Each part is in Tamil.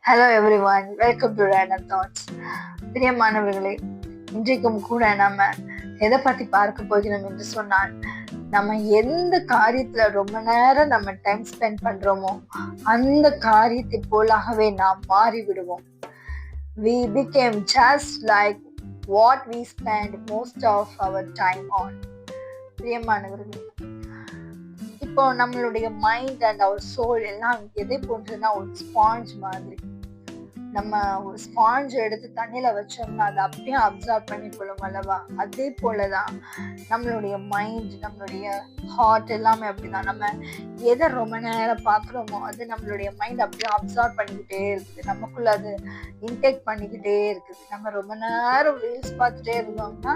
Hello everyone, welcome to random thoughts. பிரியமானவர்களே, இன்றைக்கும் கூட நம்ம எதை பத்தி பார்க்க போகிறோம் என்று சொன்னால், நம்ம எந்த காரியத்துல ரொம்ப நேரம் நம்ம டைம் ஸ்பெண்ட் பண்றோமோ அந்த காரியத்தை போலாகவே நாம் மாறிவிடுவோம். We became just like what we spend most of our time on. பிரியமானவர்களே, இப்போ நம்மளுடைய மைண்ட் அண்ட் அவர் சோல் எல்லாம் எதை போன்றதுன்னா ஒரு ஸ்பாஞ்ச் மாதிரி. நம்ம ஒரு ஸ்பாஞ்ச் எடுத்து தண்ணியில வச்சோம்னா அதை அப்படியே அப்சர்வ் பண்ணி கொள்ளும் அல்லவா? அதே போலதான் நம்மளுடைய மைண்ட், நம்மளுடைய ஹார்ட் எல்லாமே அப்படிதான். நம்ம எதை ரொம்ப நேரம் பாக்குறோமோ அது நம்மளுடைய மைண்ட் அப்படியே அப்சர்வ் பண்ணிக்கிட்டே இருக்குது, நமக்குள்ள அது இன்டேக் பண்ணிக்கிட்டே இருக்குது. நம்ம ரொம்ப நேரம் ரீல்ஸ் பார்த்துட்டே இருந்தோம்னா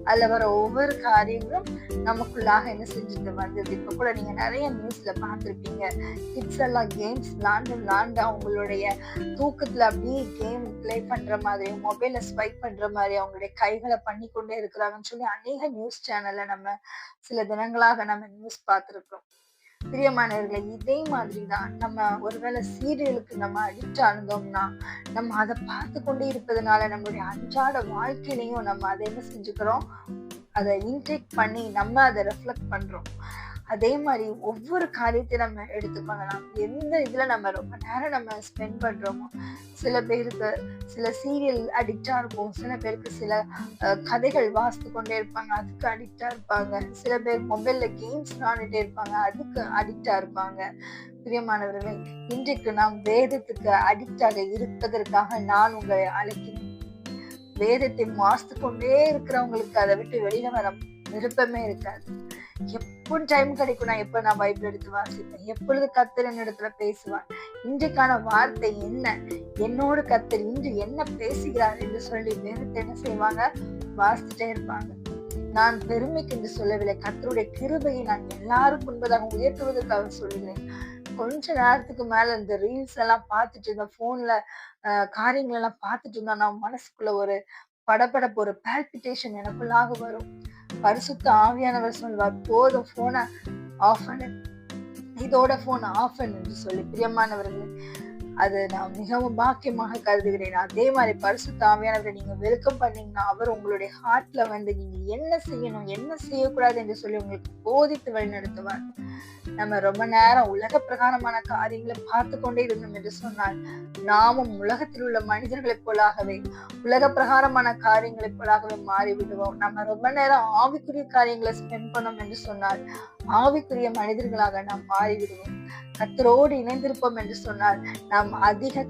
அதுல வர ஒவ்வொரு காரியங்களும் நமக்குள்ளாக என்ன செஞ்சுட்டு வந்தது. இப்ப கூட நீங்க நிறைய நியூஸ்ல பார்த்திருப்பீங்க, கிட்ஸ் எல்லாம் கேம்ஸ் விளாண்டு அவங்களுடைய தூக்கத்துல அப்படியே கேம் பிளே பண்ற மாதிரி, மொபைல ஸ்வைப் பண்ற மாதிரி அவங்களுடைய கைகளை பண்ணி கொண்டே இருக்கிறாங்கன்னு சொல்லி அநேக நியூஸ் சேனல்ல நம்ம சில தினங்களாக நம்ம நியூஸ் பார்த்திருக்கிறோம். பிரியமானவர்களை, இதே மாதிரிதான் நம்ம ஒருவேளை சீரியலுக்கு நம்ம அடிக்ட் ஆனோம்னா நம்ம அதை பார்த்து கொண்டே இருப்பதனால நம்மளுடைய அன்றாட வாழ்க்கையிலையும் நம்ம அதை என்ன செஞ்சுக்கிறோம், அதை இன்டேக் பண்ணி நம்ம அதை ரெஃப்ளெக்ட் பண்றோம். அதே மாதிரி ஒவ்வொரு காரியத்தையும் நம்ம எடுத்துக்கொள்ளலாம். எந்த இதுல நம்ம ரொம்ப நேரம் நம்ம ஸ்பெண்ட் பண்றோமோ, சில பேருக்கு சில சீரியல் அடிக்டா இருக்கும், சில பேருக்கு சில கதைகள் வாசித்து கொண்டே இருப்பாங்க, அதுக்கு அடிக்டா இருப்பாங்க, சில பேர் மொபைல்ல கேம்ஸ் விளையாண்டுட்டே இருப்பாங்க, அதுக்கு அடிக்டா இருப்பாங்க. பிரியமானவர்களே, இன்றைக்கு நாம் வேதத்துக்கு அடிக்டாக இருப்பதற்காக நான் உங்களை அழைக்கிறேன். வேதத்தை வாசித்து கொண்டே இருக்கிறவங்களுக்கு அதை விட்டு வெளியில வர விருப்பமே இருக்காது. எப்போ டைம் கிடைக்கும், நான் பைபிள் எடுத்து வாசிப்பேன், எப்பொழுது கர்த்தர் என்னிடத்துல பேசுவார், இன்றைக்கான வார்த்தை என்ன, என்னோடு கர்த்தர் இன்று என்ன பேசுகிறார் என்று சொல்லி வேதத்தை என்ன செய்வாங்க, வாசிச்சுட்டே இருப்பாங்க. நான் பெருமைக்கு என்று சொல்லவில்லை, கர்த்தருடைய கிருபையை நான் எல்லாருக்கும் முன்பதாக உயர்த்துவதற்காக சொல்லுகிறேன். கொஞ்ச நேரத்துக்கு மேல இந்த ரீல்ஸ் எல்லாம் பார்த்துட்டு, இந்த போன்ல காரியங்கள் எல்லாம் பார்த்துட்டு இருந்தா நான் மனசுக்குள்ள ஒரு படபடப்பு, ஒரு பால்பிட்டேஷன் எனக்குள்ளாக வரும். பரிசுத்த ஆவியானவர் சொல்வார், போதும் போனை ஆஃப் பண்ணு, இதோட போன் ஆஃப் பண்ணு என்று சொல்லி. பிரியமானவர்களே, அது நான் மிகவும் பாக்கியமாக கருதுகிறேன். அதே மாதிரி பரிசுத்த ஆவியானவரை நீங்க வெல்கம் பண்ணீங்கன்னா அவர் உங்களுடைய ஹார்ட்ல வந்து நீங்க என்ன செய்யணும் என்ன செய்யக்கூடாது என்று சொல்லி உங்களுக்கு போதித்து வழிநடத்துவார். நம்ம ரொம்ப நேரம் உலக பிரகாரமான காரியங்களை பார்த்து கொண்டே இருந்தோம் என்று சொன்னால் நாமும் உலகத்தில் உள்ள மனிதர்களைப் போலாகவே, உலக பிரகாரமான காரியங்களைப் போலாகவே மாறிவிடுவோம். நம்ம ரொம்ப நேரம் ஆவிக்குரிய காரியங்களை ஸ்பெண்ட் பண்ணோம் என்று சொன்னால் ஆவிக்குரிய மனிதர்களாக நாம் மாறிவிடுவோம். கர்த்தரோடு இணைந்திருப்போம் என்று சொன்னால் நாம் அதிக